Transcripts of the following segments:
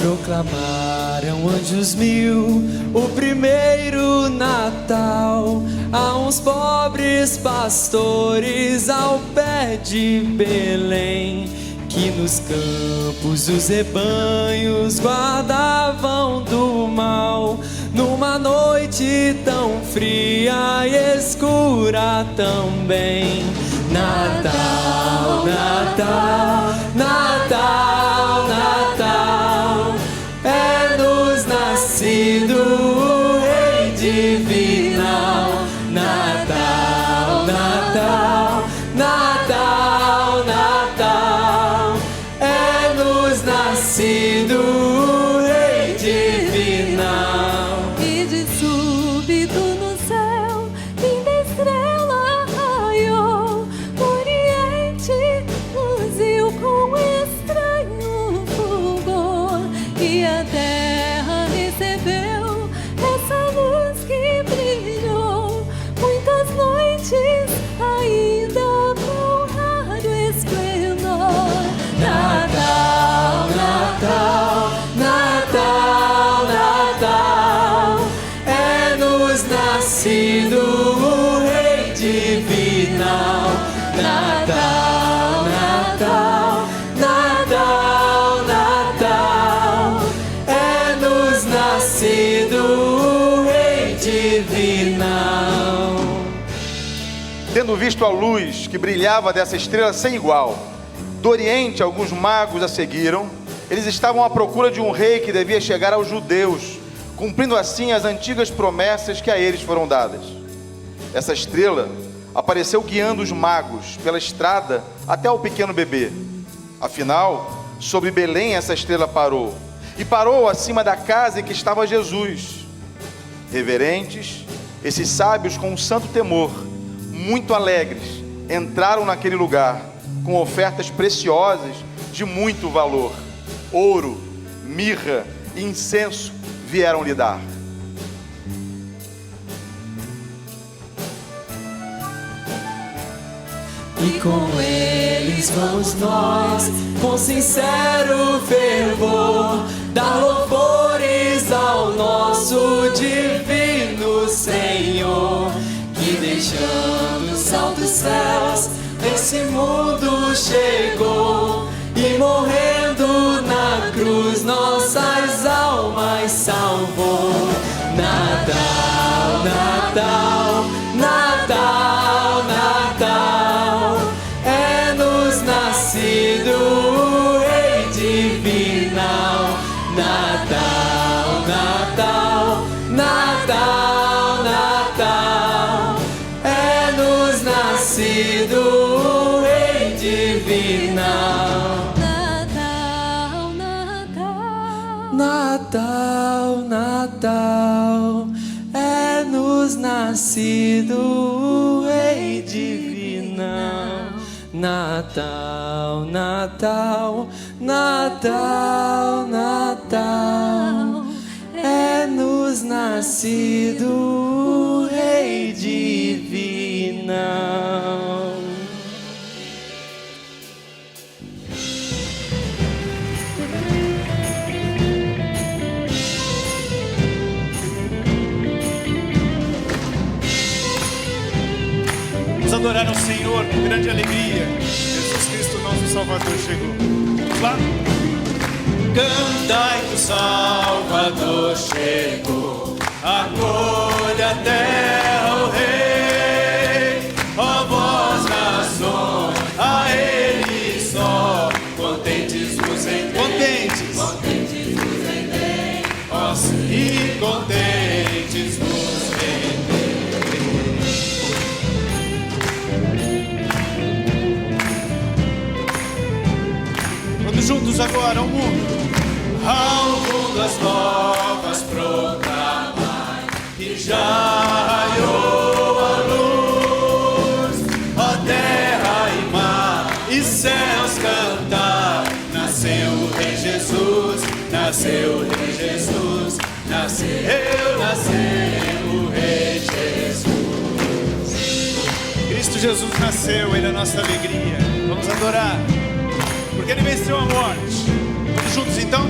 Proclamaram anjos mil o primeiro Natal a uns pobres pastores ao pé de Belém, que nos campos os rebanhos guardavam do mal, numa noite tão fria e escura também. Natal, Natal, Natal, Natal, é-nos nascido o Rei divinal. Natal, Natal, Natal, Natal, é-nos nascido o Rei divinal. E de súbito no céu, linda estrela raiou, o Oriente luziu com estranho fulgor, e a terra recebeu essa luz que brilhou muitas noites ainda com raro esplendor. Natal, Natal, Natal, Natal, é-nos nascido o Rei divinal. Natal, Natal, Natal, Natal, é-nos nascido o Rei divinal. Tendo visto a luz que brilhava dessa estrela sem igual, do Oriente alguns magos a seguiram. Eles estavam à procura de um rei que devia chegar aos judeus, cumprindo assim as antigas promessas que a eles foram dadas. Essa estrela apareceu guiando os magos pela estrada até o pequeno bebê. Afinal, sobre Belém essa estrela parou, e parou acima da casa em que estava Jesus. Reverentes, esses sábios com um santo temor, muito alegres, entraram naquele lugar com ofertas preciosas de muito valor. Ouro, mirra e incenso vieram lhe dar. E com eles vamos nós, com sincero fervor, dar louvores ao nosso divino Senhor, que deixando os altos céus, esse mundo chegou, e morrendo na cruz, nossas almas salvou. Natal, Natal, Natal, Natal, é-nos nascido o Rei divinal. Natal, Natal, Natal, Natal, é-nos nascido o Rei divinal. Natal, Natal, Natal, Natal, é-nos nascido o Rei divinal. Natal, Natal, Natal, Natal, é-nos nascido o Rei divinal. Vamos adorar ao Senhor com grande alegria. Jesus Cristo, nosso Salvador, chegou. Vamos lá? Cantai que o Salvador chegou, acolha a terra o Rei, ó vós nações, a Ele só, contentes vos rendei, contentes vos rendei, ó sim, e contentes vos rendei. Todos juntos agora, ao mundo. Ao mundo as novas proclamai, que já raiou a luz, ó terra e mar e céus cantar, nasceu o Rei Jesus, nasceu o Rei Jesus, nasceu o Rei Jesus. Cristo Jesus nasceu, Ele é a nossa alegria. Vamos adorar, porque Ele venceu a morte. Todos juntos então.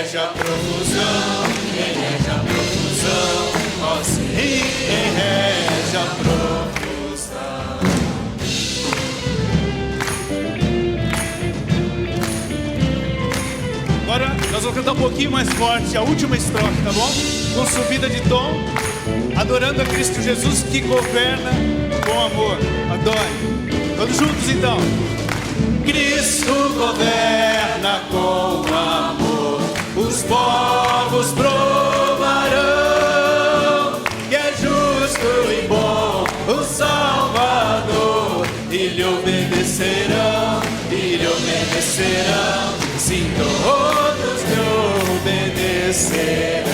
rege a profusão, quem rege a profusão, ó sim, quem rege a profusão. Agora nós vamos cantar um pouquinho mais forte a última estrofe, tá bom? Com subida de tom, adorando a Cristo Jesus que governa com amor. Adore. Todos juntos então. Cristo governa com amor, os povos provarão que é justo e bom o Salvador, e lhe obedecerão, sim, todos lhe obedecerão.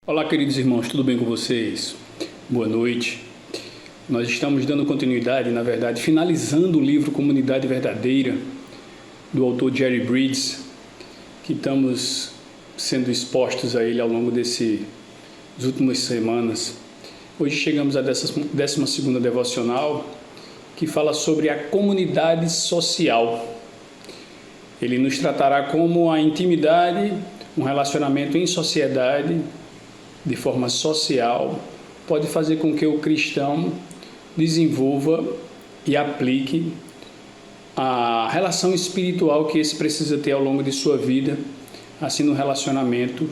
Olá, queridos irmãos, tudo bem com vocês? Boa noite. Nós estamos dando continuidade, na verdade, finalizando o livro Comunidade Verdadeira, do autor Jerry Bridges, que estamos sendo expostos a ele ao longo das últimas semanas. Hoje chegamos à 12ª devocional, que fala sobre a comunidade social. Ele nos tratará como a intimidade, um relacionamento em sociedade, de forma social, pode fazer com que o cristão desenvolva e aplique a relação espiritual que esse precisa ter ao longo de sua vida, assim no relacionamento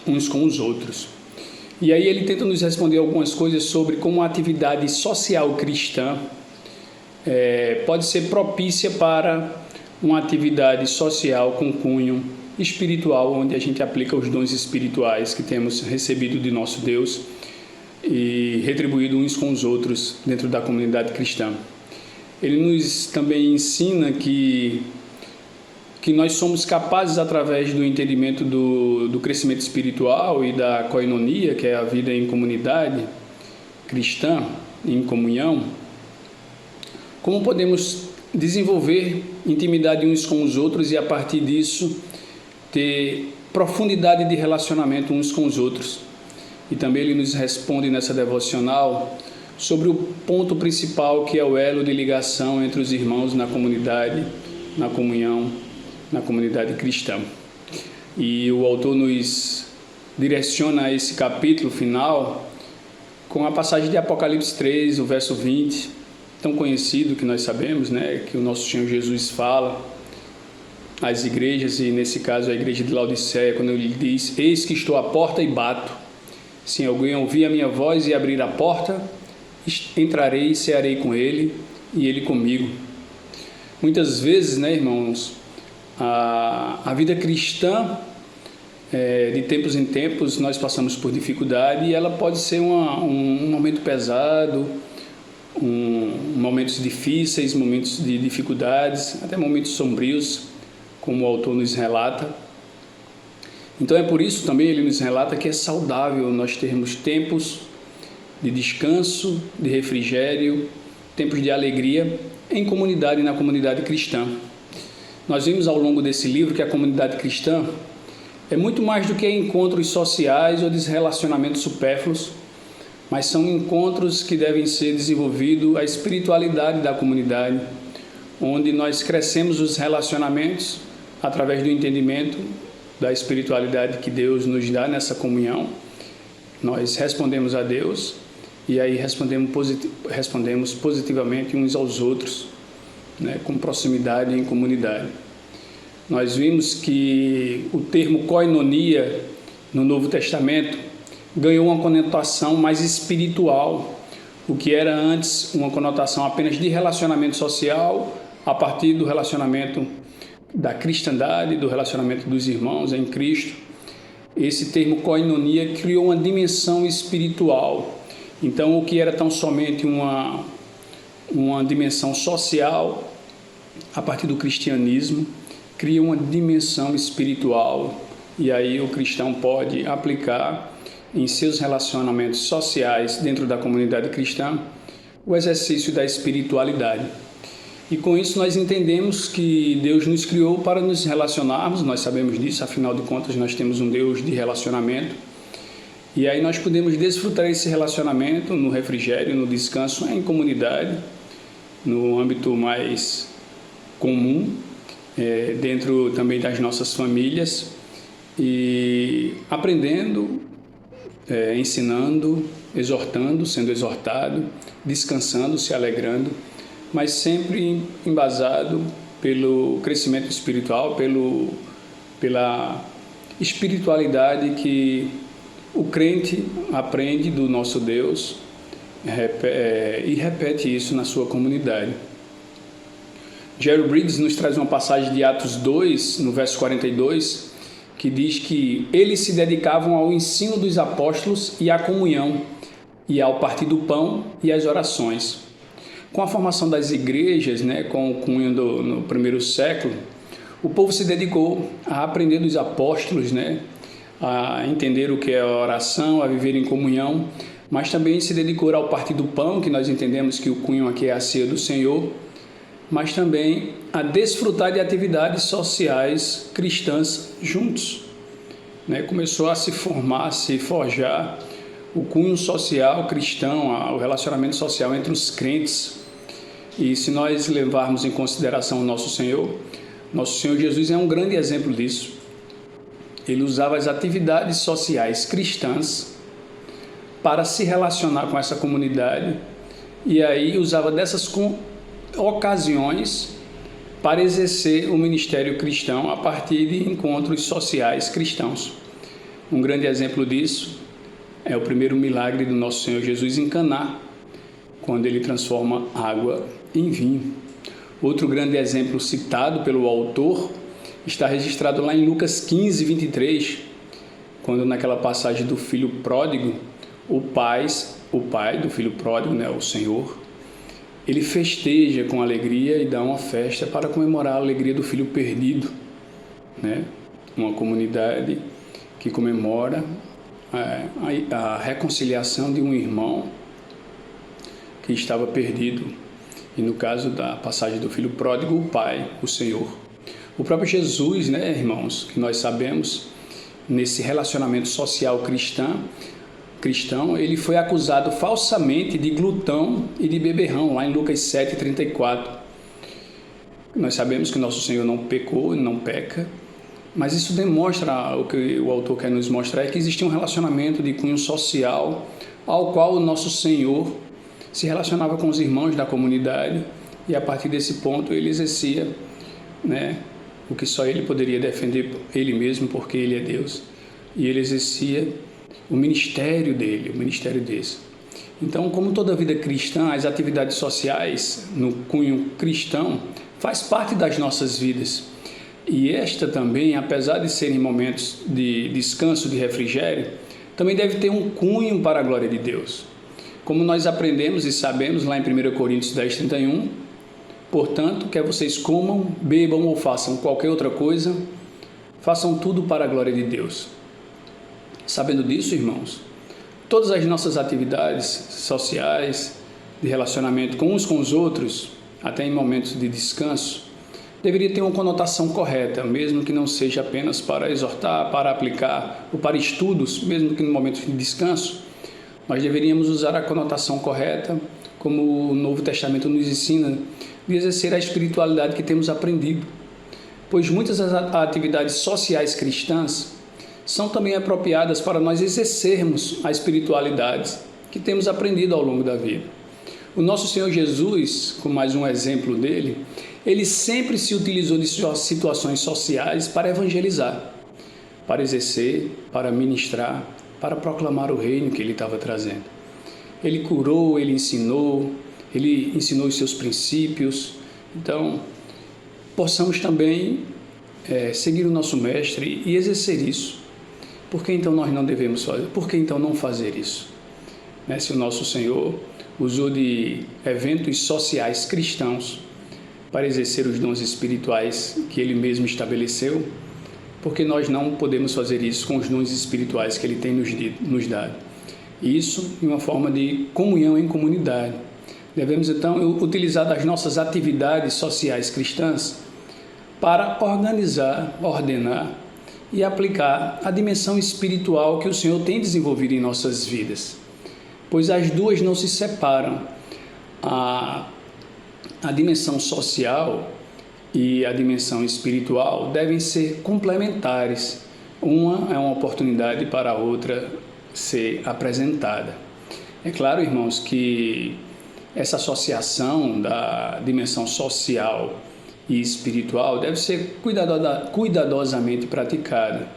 uns com os outros. E aí ele tenta nos responder algumas coisas sobre como a atividade social cristã pode ser propícia para uma atividade social com cunho espiritual, onde a gente aplica os dons espirituais que temos recebido de nosso Deus e retribuído uns com os outros dentro da comunidade cristã. Ele nos também ensina que nós somos capazes, através do entendimento do crescimento espiritual e da koinonia, que é a vida em comunidade cristã, em comunhão, como podemos desenvolver intimidade uns com os outros e, a partir disso, ter profundidade de relacionamento uns com os outros. E também ele nos responde nessa devocional sobre o ponto principal, que é o elo de ligação entre os irmãos na comunidade, na comunhão, na comunidade cristã. E o autor nos direciona esse capítulo final com a passagem de Apocalipse 3, o verso 20, tão conhecido que nós sabemos, né, que o nosso Senhor Jesus fala às igrejas, e nesse caso a igreja de Laodiceia, quando ele diz: eis que estou à porta e bato, se alguém ouvir a minha voz e abrir a porta, entrarei e cearei com ele e ele comigo. Muitas vezes, né, irmãos, a vida cristã, de tempos em tempos, nós passamos por dificuldade, e ela pode ser um momento pesado, momentos difíceis, momentos de dificuldades, até momentos sombrios, como o autor nos relata. Então é por isso também ele nos relata que é saudável nós termos tempos de descanso, de refrigério, tempos de alegria em comunidade, na comunidade cristã. Nós vimos ao longo desse livro que a comunidade cristã é muito mais do que encontros sociais ou relacionamentos supérfluos, mas são encontros que devem ser desenvolvidos a espiritualidade da comunidade, onde nós crescemos os relacionamentos através do entendimento da espiritualidade que Deus nos dá nessa comunhão. Nós respondemos a Deus e aí respondemos positivamente uns aos outros, né, com proximidade em comunidade. Nós vimos que o termo koinonia no Novo Testamento ganhou uma conotação mais espiritual, o que era antes uma conotação apenas de relacionamento social, a partir do relacionamento da cristandade, do relacionamento dos irmãos em Cristo. Esse termo koinonia criou uma dimensão espiritual. Então, o que era tão somente uma dimensão social, a partir do cristianismo, cria uma dimensão espiritual e aí o cristão pode aplicar em seus relacionamentos sociais dentro da comunidade cristã o exercício da espiritualidade. E com isso nós entendemos que Deus nos criou para nos relacionarmos, nós sabemos disso, afinal de contas nós temos um Deus de relacionamento. E aí nós podemos desfrutar esse relacionamento no refrigério, no descanso, em comunidade, no âmbito mais comum, dentro também das nossas famílias, e aprendendo, ensinando, exortando, sendo exortado, descansando, se alegrando, mas sempre embasado pelo crescimento espiritual, pela espiritualidade que o crente aprende do nosso Deus e repete isso na sua comunidade. Jerry Bridges nos traz uma passagem de Atos 2, no verso 42, que diz que eles se dedicavam ao ensino dos apóstolos e à comunhão, e ao partir do pão e às orações. Com a formação das igrejas, com o cunho no primeiro século, o povo se dedicou a aprender dos apóstolos, a entender o que é a oração, a viver em comunhão, mas também se dedicou ao partir do pão, que nós entendemos que o cunho aqui é a ceia do Senhor, mas também a desfrutar de atividades sociais cristãs juntos. Começou a se formar, a se forjar o cunho social cristão, o relacionamento social entre os crentes. E se nós levarmos em consideração o nosso Senhor Jesus é um grande exemplo disso. Ele usava as atividades sociais cristãs para se relacionar com essa comunidade, e aí usava dessas ocasiões para exercer o ministério cristão a partir de encontros sociais cristãos. Um grande exemplo disso é o primeiro milagre do nosso Senhor Jesus em Caná, quando ele transforma água em vinho. Outro grande exemplo citado pelo autor está registrado lá em Lucas 15, 23, quando naquela passagem do filho pródigo, o pai do filho pródigo, o Senhor, ele festeja com alegria e dá uma festa para comemorar a alegria do filho perdido, uma comunidade que comemora a reconciliação de um irmão que estava perdido, e no caso da passagem do filho pródigo, o pai, o Senhor. O próprio Jesus, irmãos, que nós sabemos, nesse relacionamento social cristão, ele foi acusado falsamente de glutão e de beberrão, lá em Lucas 7:34. Nós sabemos que nosso Senhor não pecou, não peca, mas isso demonstra, o que o autor quer nos mostrar, é que existia um relacionamento de cunho social, ao qual o nosso Senhor se relacionava com os irmãos da comunidade, e a partir desse ponto ele exercia, o que só ele poderia defender ele mesmo, porque ele é Deus, e ele exercia o ministério dele, o ministério desse. Então, como toda vida cristã, as atividades sociais no cunho cristão faz parte das nossas vidas. E esta também, apesar de serem momentos de descanso, de refrigério, também deve ter um cunho para a glória de Deus. Como nós aprendemos e sabemos lá em 1 Coríntios 10:31, portanto, quer vocês comam, bebam ou façam qualquer outra coisa, façam tudo para a glória de Deus. Sabendo disso, irmãos, todas as nossas atividades sociais, de relacionamento com uns com os outros, até em momentos de descanso, deveria ter uma conotação correta, mesmo que não seja apenas para exortar, para aplicar ou para estudos, mesmo que no momento de descanso, nós deveríamos usar a conotação correta, como o Novo Testamento nos ensina, de exercer a espiritualidade que temos aprendido. Pois muitas das atividades sociais cristãs são também apropriadas para nós exercermos a espiritualidade que temos aprendido ao longo da vida. O nosso Senhor Jesus, como mais um exemplo dele, ele sempre se utilizou de suas situações sociais para evangelizar, para exercer, para ministrar, para proclamar o reino que ele estava trazendo. Ele curou, ele ensinou os seus princípios. Então, possamos também seguir o nosso mestre e exercer isso. Por que então nós não devemos fazer? Por que então não fazer isso? Se o nosso Senhor usou de eventos sociais cristãos para exercer os dons espirituais que ele mesmo estabeleceu, porque nós não podemos fazer isso com os dons espirituais que Ele tem nos dado. Isso em uma forma de comunhão em comunidade. Devemos, então, utilizar das nossas atividades sociais cristãs para organizar, ordenar e aplicar a dimensão espiritual que o Senhor tem desenvolvido em nossas vidas. Pois as duas não se separam. A dimensão social e a dimensão espiritual devem ser complementares. Uma é uma oportunidade para a outra ser apresentada. É claro, irmãos, que essa associação da dimensão social e espiritual deve ser cuidadosamente praticada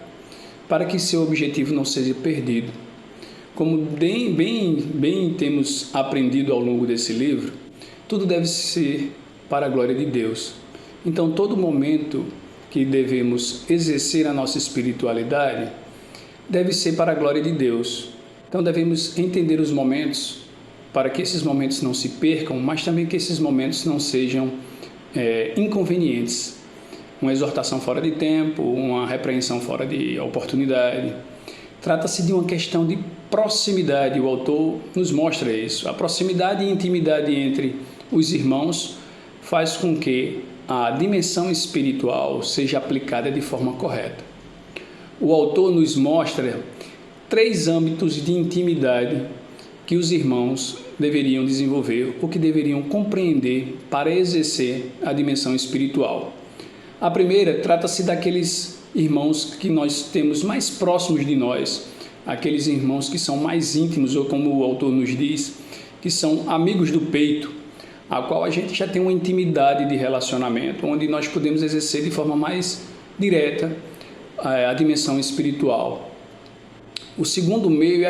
para que seu objetivo não seja perdido. Como bem temos aprendido ao longo desse livro, tudo deve ser para a glória de Deus. Então, todo momento que devemos exercer a nossa espiritualidade deve ser para a glória de Deus. Então, devemos entender os momentos para que esses momentos não se percam, mas também que esses momentos não sejam inconvenientes. Uma exortação fora de tempo, uma repreensão fora de oportunidade. Trata-se de uma questão de proximidade, o autor nos mostra isso. A proximidade e intimidade entre os irmãos faz com que a dimensão espiritual seja aplicada de forma correta. O autor nos mostra 3 âmbitos de intimidade que os irmãos deveriam desenvolver ou que deveriam compreender para exercer a dimensão espiritual. A primeira trata-se daqueles irmãos que nós temos mais próximos de nós, aqueles irmãos que são mais íntimos, ou como o autor nos diz, que são amigos do peito, a qual a gente já tem uma intimidade de relacionamento, onde nós podemos exercer de forma mais direta a dimensão espiritual. O segundo meio é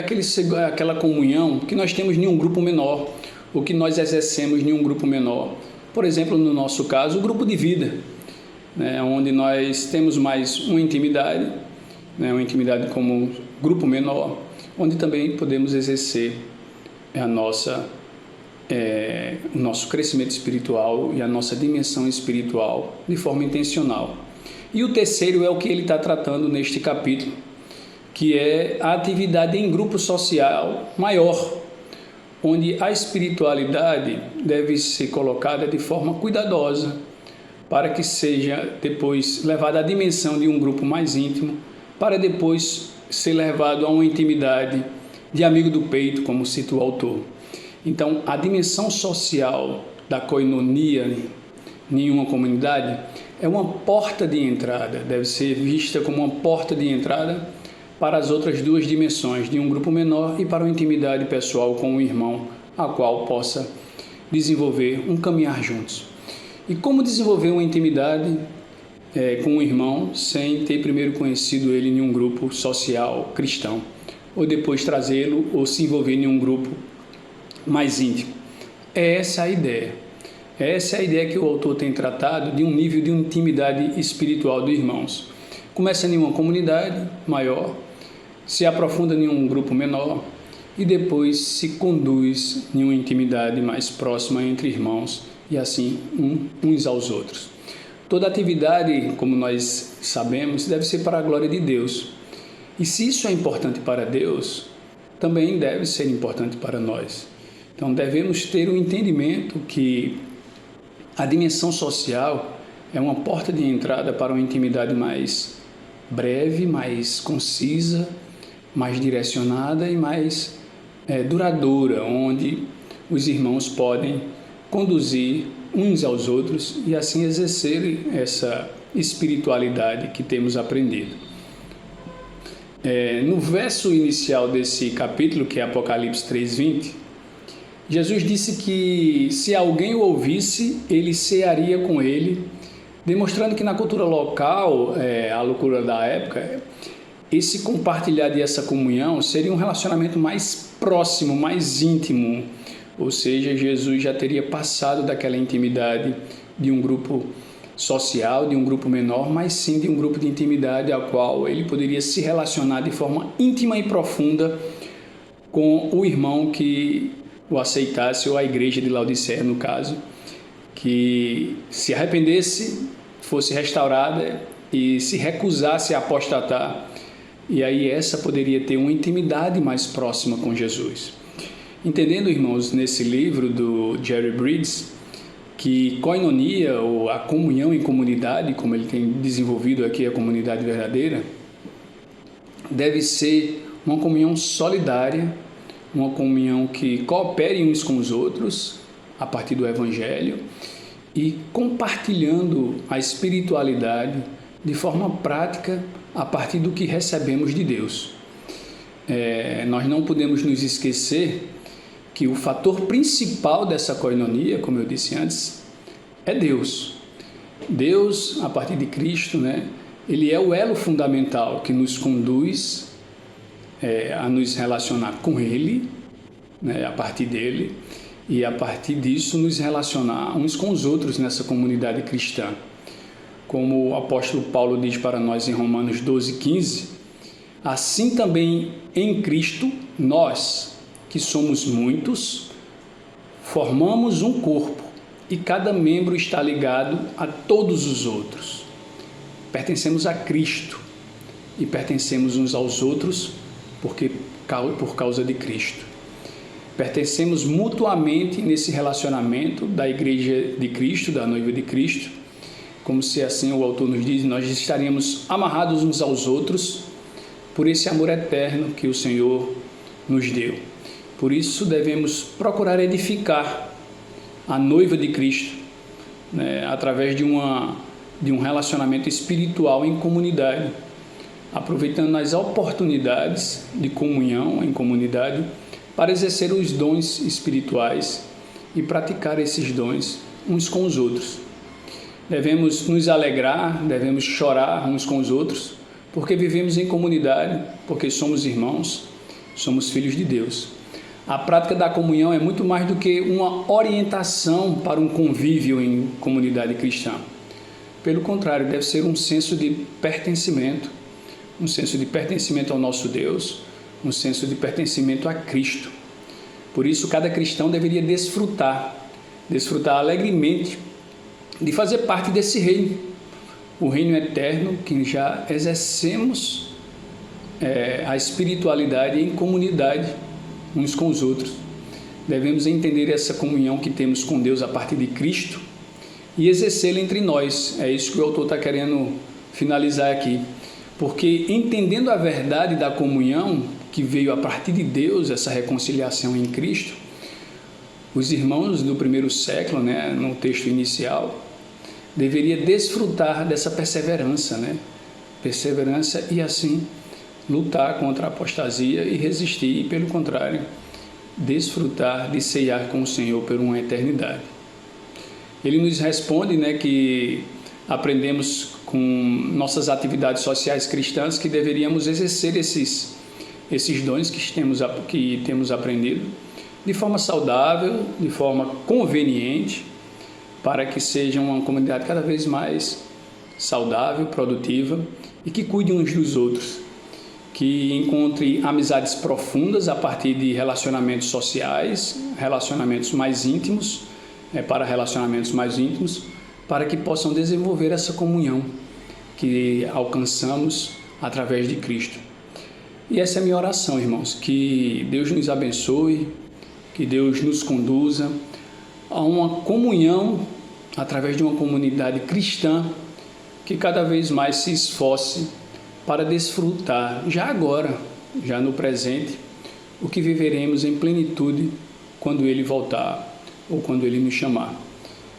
aquela comunhão que nós temos em um grupo menor, ou que nós exercemos em um grupo menor. Por exemplo, no nosso caso, o grupo de vida, onde nós temos mais uma intimidade como grupo menor, onde também podemos exercer o nosso crescimento espiritual e a nossa dimensão espiritual de forma intencional. E o terceiro é o que ele está tratando neste capítulo, que é a atividade em grupo social maior, onde a espiritualidade deve ser colocada de forma cuidadosa, para que seja depois levada à dimensão de um grupo mais íntimo, para depois ser levado a uma intimidade de amigo do peito, como cita o autor. Então, a dimensão social da koinonia em uma comunidade é uma porta de entrada, deve ser vista como uma porta de entrada para as outras 2 dimensões, de um grupo menor e para uma intimidade pessoal com o irmão, a qual possa desenvolver um caminhar juntos. E como desenvolver uma intimidade com o irmão sem ter primeiro conhecido ele em um grupo social cristão, ou depois trazê-lo ou se envolver em um grupo mais íntimo? Essa é a ideia. Essa é a ideia que o autor tem tratado de um nível de intimidade espiritual dos irmãos. Começa em uma comunidade maior, se aprofunda em um grupo menor e depois se conduz em uma intimidade mais próxima entre irmãos e assim uns aos outros. Toda atividade, como nós sabemos, deve ser para a glória de Deus. E se isso é importante para Deus, também deve ser importante para nós. Então devemos ter o entendimento que a dimensão social é uma porta de entrada para uma intimidade mais breve, mais concisa, mais direcionada e mais duradoura, onde os irmãos podem conduzir uns aos outros e assim exercer essa espiritualidade que temos aprendido. No verso inicial desse capítulo, que é Apocalipse 3:20, Jesus disse que se alguém o ouvisse, ele cearia com ele, demonstrando que na cultura local, a loucura da época, esse compartilhar e essa comunhão seria um relacionamento mais próximo, mais íntimo. Ou seja, Jesus já teria passado daquela intimidade de um grupo social, de um grupo menor, mas sim de um grupo de intimidade a qual ele poderia se relacionar de forma íntima e profunda com o irmão que o aceitasse, ou a igreja de Laodiceia, no caso, que se arrependesse, fosse restaurada e se recusasse a apostatar, e aí essa poderia ter uma intimidade mais próxima com Jesus. Entendendo, irmãos, nesse livro do Jerry Bridges, que koinonia, ou a comunhão em comunidade, como ele tem desenvolvido aqui a comunidade verdadeira, deve ser uma comunhão solidária, uma comunhão que coopere uns com os outros a partir do Evangelho e compartilhando a espiritualidade de forma prática a partir do que recebemos de Deus. Nós não podemos nos esquecer que o fator principal dessa koinonia, como eu disse antes, é Deus. Deus, a partir de Cristo, né, ele é o elo fundamental que nos conduz a nos relacionar com Ele, né, a partir dele, e a partir disso nos relacionar uns com os outros nessa comunidade cristã. Como o apóstolo Paulo diz para nós em Romanos 12:15, assim também em Cristo, nós, que somos muitos, formamos um corpo e cada membro está ligado a todos os outros. Pertencemos a Cristo e pertencemos uns aos outros por causa de Cristo. Pertencemos mutuamente nesse relacionamento da Igreja de Cristo, da noiva de Cristo, como se assim o autor nos diz, nós estaríamos amarrados uns aos outros por esse amor eterno que o Senhor nos deu. Por isso devemos procurar edificar a noiva de Cristo, né, através de um relacionamento espiritual em comunidade, aproveitando as oportunidades de comunhão em comunidade para exercer os dons espirituais e praticar esses dons uns com os outros. Devemos nos alegrar, devemos chorar uns com os outros, porque vivemos em comunidade, porque somos irmãos, somos filhos de Deus. A prática da comunhão é muito mais do que uma orientação para um convívio em comunidade cristã. Pelo contrário, deve ser um senso de pertencimento ao nosso Deus, um senso de pertencimento a Cristo. Por isso, cada cristão deveria desfrutar alegremente de fazer parte desse reino, o reino eterno que já exercemos a espiritualidade em comunidade uns com os outros. Devemos entender essa comunhão que temos com Deus a partir de Cristo e exercê-la entre nós. É isso que o autor está querendo finalizar aqui. Porque entendendo a verdade da comunhão que veio a partir de Deus, essa reconciliação em Cristo, os irmãos do primeiro século, né, no texto inicial, deveria desfrutar dessa perseverança, né? Perseverança e assim lutar contra a apostasia e resistir, e pelo contrário, desfrutar de ceiar com o Senhor por uma eternidade. Ele nos responde, né, que aprendemos com nossas atividades sociais cristãs que deveríamos exercer esses dons que temos aprendido de forma saudável, de forma conveniente, para que seja uma comunidade cada vez mais saudável, produtiva e que cuide uns dos outros, que encontre amizades profundas a partir de relacionamentos sociais, relacionamentos mais íntimos, para relacionamentos mais íntimos, para que possam desenvolver essa comunhão que alcançamos através de Cristo. E essa é a minha oração, irmãos, que Deus nos abençoe, que Deus nos conduza a uma comunhão através de uma comunidade cristã que cada vez mais se esforce para desfrutar, já agora, já no presente, o que viveremos em plenitude quando Ele voltar ou quando Ele nos chamar.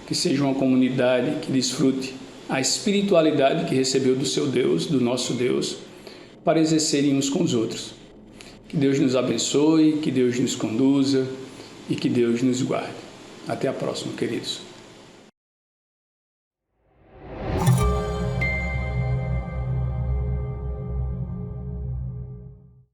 Que seja uma comunidade que desfrute a espiritualidade que recebeu do seu Deus, do nosso Deus, para exercerem uns com os outros. Que Deus nos abençoe, que Deus nos conduza e que Deus nos guarde. Até a próxima, queridos.